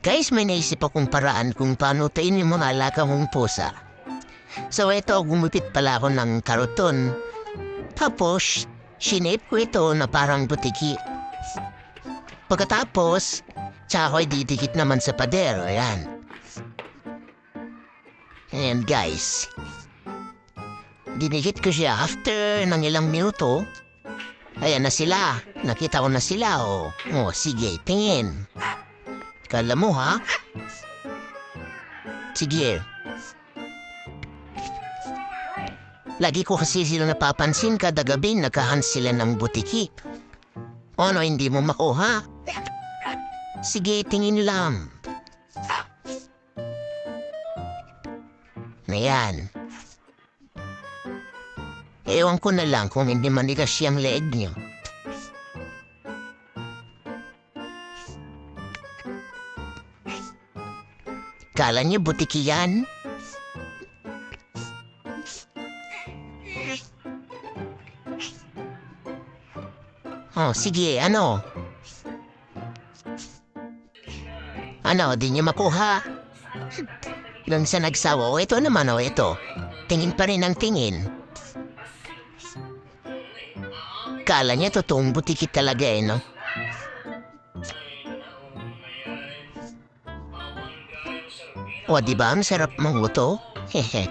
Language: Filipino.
Guys, may naisip akong paraan kung paano tain yung mga alaga mong pusa. So ito, gumupit pala ako ng karoton. Tapos, sinape ko ito na parang butiki. Pagkatapos, tsaka ako'y didikit naman sa pader. Ayan. Ayan guys. Dinikit ko siya after ng ilang minuto. Ayan na sila. Nakita ko na sila, oh. Oh, sige, tingin. Kala mo, ha? Sige. Lagi ko kasi sila napapansin kada gabi nagkahans sila ng butiki. Ano, hindi mo makuha? Sige, tingin lang. Ayan. Ewan ko na lang kung hindi manigas siyang leeg niyo. Kala niyo butiki yan? Oh, sige, ano? Ano, di niyo makuha? Lang sa nagsawa, o ito naman, o ito. Tingin pa rin ang tingin. Kala niya totoong butiki talaga eh, no? O, di ba? Ang sarap manguto? Hehe.